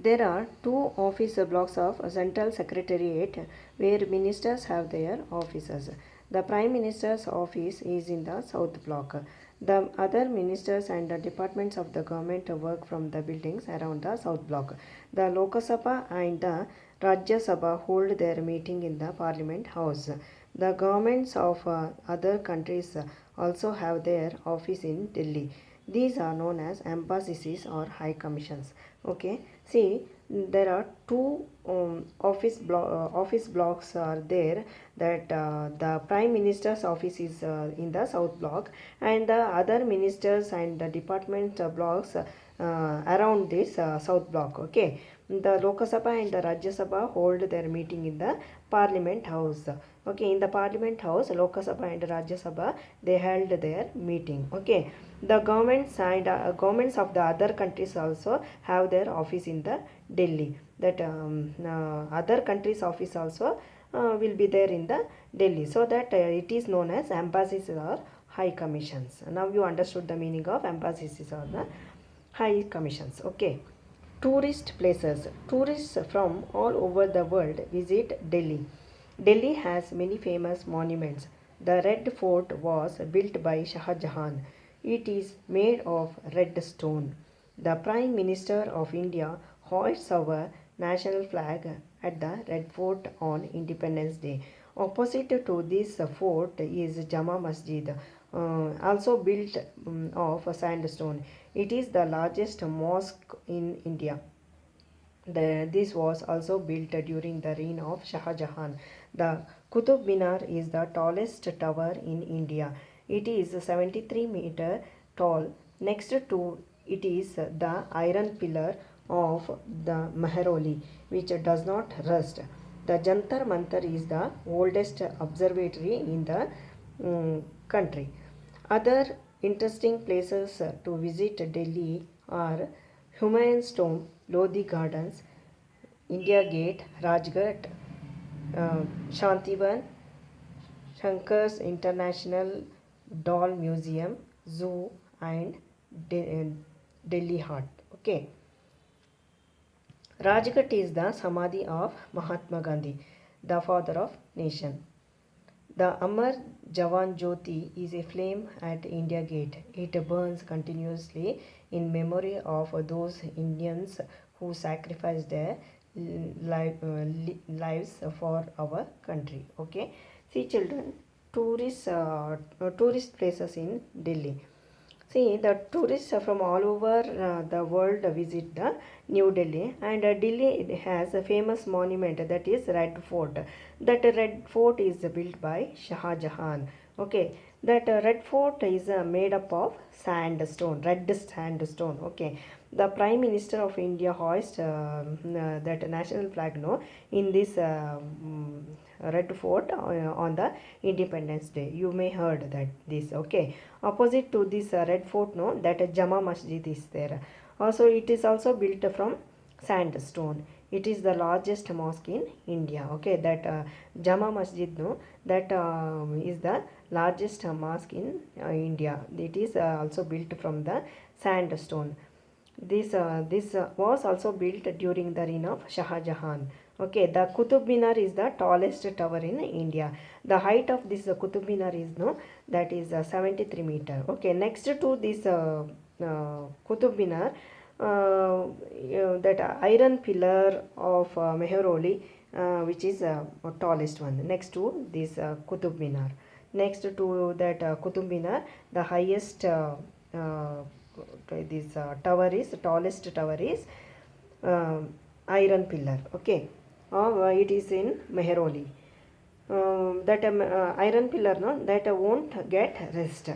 There are two office blocks of Central Secretariat where ministers have their offices. The Prime Minister's office is in the South Block. The other ministers and the departments of the government work from the buildings around the South Block. The Lok Sabha and the Rajya Sabha hold their meeting in the Parliament House. The governments of other countries also have their office in Delhi. These are known as embassies or high commissions. Okay, see, there are two office blocks are there, that the Prime Minister's office is in the South Block, and the other ministers and the department blocks around this South Block. Okay, the Lok Sabha and the Rajya Sabha hold their meeting in the Parliament House. Okay, in the Parliament House, Lok Sabha and Rajya Sabha, they held their meeting. Okay, the governments of the other countries also have their office in the Delhi. That other countries' office also will be there in the Delhi. So that it is known as embassies or high commissions. Now you understood the meaning of embassies or the high commissions. Okay. Tourist places. Tourists from all over the world visit Delhi. Delhi has many famous monuments. The Red Fort was built by Shah Jahan. It is made of red stone. The Prime Minister of India hoists our national flag at the Red Fort on Independence Day. Opposite to this fort is Jama Masjid, also built of sandstone. It is the largest mosque in India. This was also built during the reign of Shah Jahan. The Qutub Minar is the tallest tower in India. It is 73-meter tall. Next to it is the iron pillar of the Mehrauli, which does not rust. The Jantar Mantar is the oldest observatory in the country. Other interesting places to visit Delhi are Humayun's Tomb, Lodi Gardens, India Gate, Rajghat, Shantivan, Shankar's International Doll Museum, Zoo, and Delhi Hat. Okay. Rajghat is the Samadhi of Mahatma Gandhi, the father of nation. The Amar Jawan Jyoti is a flame at India Gate. It burns continuously in memory of those Indians who sacrificed their lives for our country. Okay, see children, tourist places in Delhi. See, the tourists from all over the world visit the New Delhi, and Delhi has a famous monument, that is Red Fort. That Red Fort is built by Shah Jahan. Okay, that Red Fort is made up of sandstone, red sandstone. Okay, the Prime Minister of India hoists that national flag, no, in this Red Fort on the Independence Day. You may heard that this. Okay, opposite to this Red Fort, no, that Jama Masjid is there. Also, it is also built from sandstone. It is the largest mosque in India. Okay, that Jama Masjid, no, that is the largest mosque in India. It is also built from the sandstone. This was also built during the reign of Shah Jahan. Okay, the Qutub Minar is the tallest tower in India. The height of this Qutub Minar is, no, that is 73 meter. Okay, next to this Qutub Minar, that iron pillar of Mehrauli, which is tallest one. Next to this Qutub Minar. Next to that Qutub Minar, the highest this tower is, tallest tower is iron pillar. Okay, it is in Mehrauli. That iron pillar, no, that won't get rest.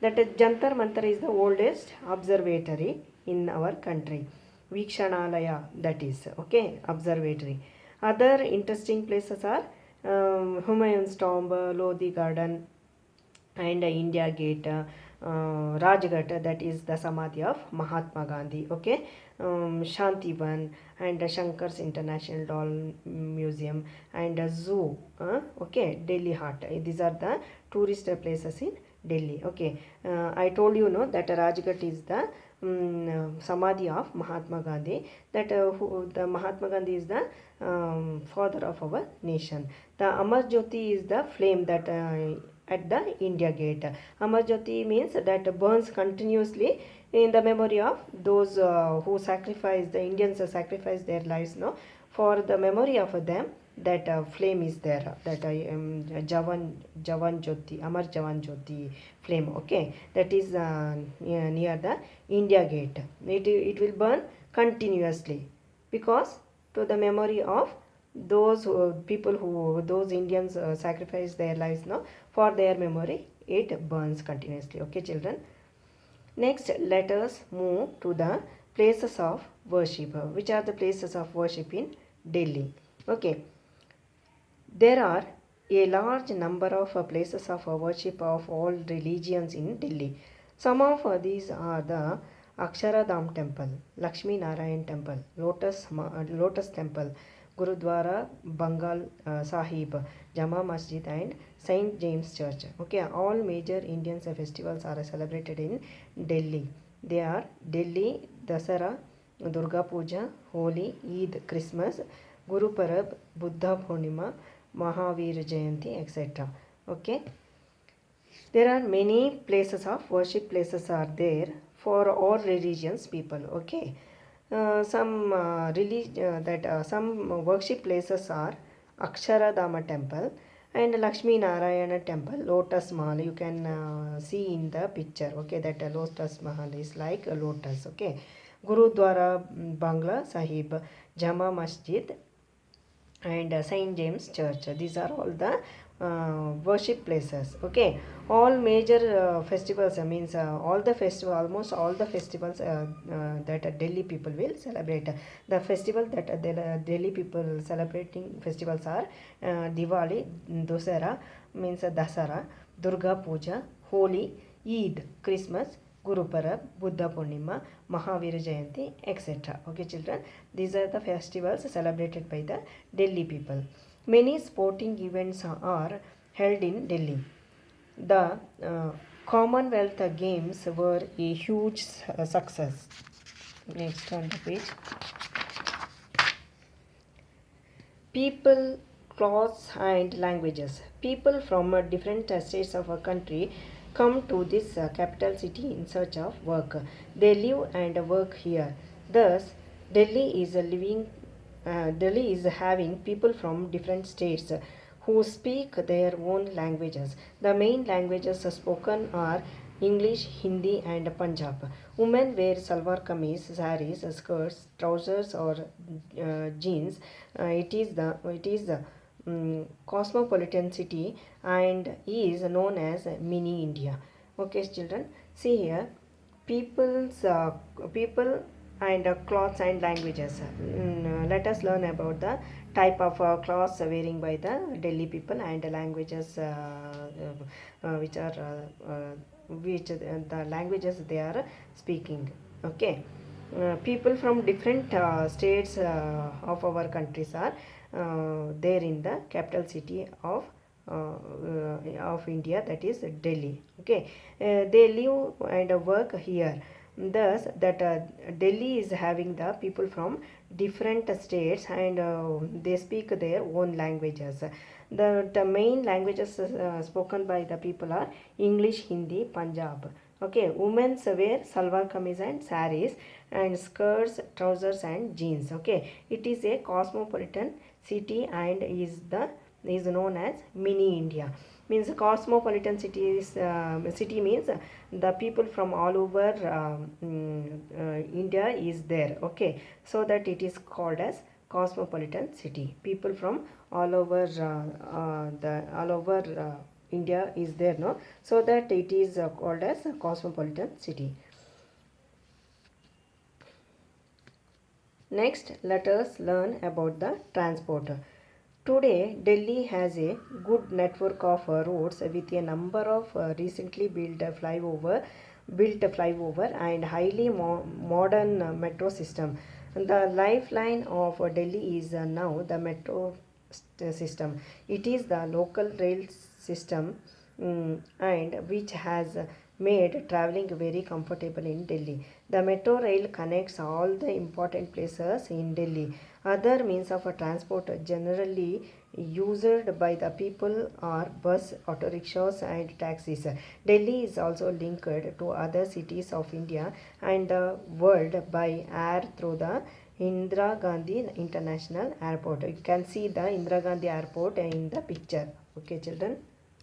That Jantar Mantar is the oldest observatory in our country. Vikshanalaya, that is, okay, observatory. Other interesting places are Humayun's Tomb, Lodi Garden, and India Gate, Rajghat, that is the Samadhi of Mahatma Gandhi. Okay, Shantivan and Shankar's International Doll Museum and Zoo. Okay, Delhi Hat. These are the tourist places in Delhi. Okay, I told you, no, that Rajghat is the Samadhi of Mahatma Gandhi. That the Mahatma Gandhi is the father of our nation. The Amar Jyoti is the flame that at the India Gate. Amar Jyoti means that burns continuously in the memory of those who sacrificed, the Indians sacrificed their lives, no, for the memory of them. That flame is there, that Jawan Jyoti, Amar Jawan Jyoti flame, okay, that is near the India Gate. It will burn continuously because to the memory of those people who, those Indians sacrificed their lives, no, for their memory it burns continuously. Okay children, next let us move to the places of worship. Which are the places of worship in Delhi? Okay, there are a large number of places of worship of all religions in Delhi. Some of these are the Aksharadham Temple, Lakshmi Narayan Temple, Lotus Temple, Gurudwara Bengal Sahib, Jama Masjid and Saint James Church. Okay, all major Indian festivals are celebrated in Delhi. They are Delhi Dasara, Durga Puja, Holi, Eid, Christmas, Guru Parab, Buddha Purnima, Mahavir Jayanti, etc. Okay, there are many places of worship places are there for all religions people. Okay, some worship places are Aksharadhama Temple and Lakshmi Narayana Temple, Lotus Mahal. You can see in the picture. Okay, that Lotus Mahal is like a lotus. Okay, Gurudwara Bangla Sahib, Jama Masjid and Saint James Church. These are all the worship places. Okay, all major festivals, means all the festival, almost all the festivals that Delhi people will celebrate. The festival that Delhi people celebrating festivals are Diwali, Dussehra means Dasara, Durga Puja, Holi, Eid, Christmas, Guru Parab, Buddha Purnima, Mahavir Jayanti, etc. Okay children, these are the festivals celebrated by the Delhi people. Many sporting events are held in Delhi. The Commonwealth Games were a huge success. Next on the page. People, clothes and languages. People from different states of our country come to this capital city in search of work. They live and work here. Thus, Delhi is having people from different states who speak their own languages. The main languages spoken are English, Hindi, and Punjab. Women wear salwar kameez, saris, skirts, trousers, or jeans. It is the cosmopolitan city and is known as mini India. Okay, children. See here, people and clothes and languages. Let us learn about the type of clothes wearing by the Delhi people and the languages which the languages they are speaking. Okay, people from different states of our countries are there in the capital city of India, that is Delhi. Okay, they live and work here. Thus, that Delhi is having the people from different states and they speak their own languages. The main languages spoken by the people are English, Hindi, Punjab. Okay, women wear salwar kameez and saris and skirts, trousers and jeans. Okay, it is a cosmopolitan city and is known as mini India. Means cosmopolitan city means the people from all over India is there. Okay, so that it is called as cosmopolitan city. People from all over India is there, no, so that it is called as a cosmopolitan city. Next, let us learn about the transport. Today, Delhi has a good network of roads with a number of recently built flyover and highly modern metro system. The lifeline of Delhi is now the metro system. It is the local rail system and which has made traveling very comfortable in Delhi. The metro rail connects all the important places in Delhi. Other means of transport generally used by the people are bus, auto rickshaws, and taxis. Delhi is also linked to other cities of India and the world by air through the Indira Gandhi International Airport. You can see the Indira Gandhi Airport in the picture. Okay, children.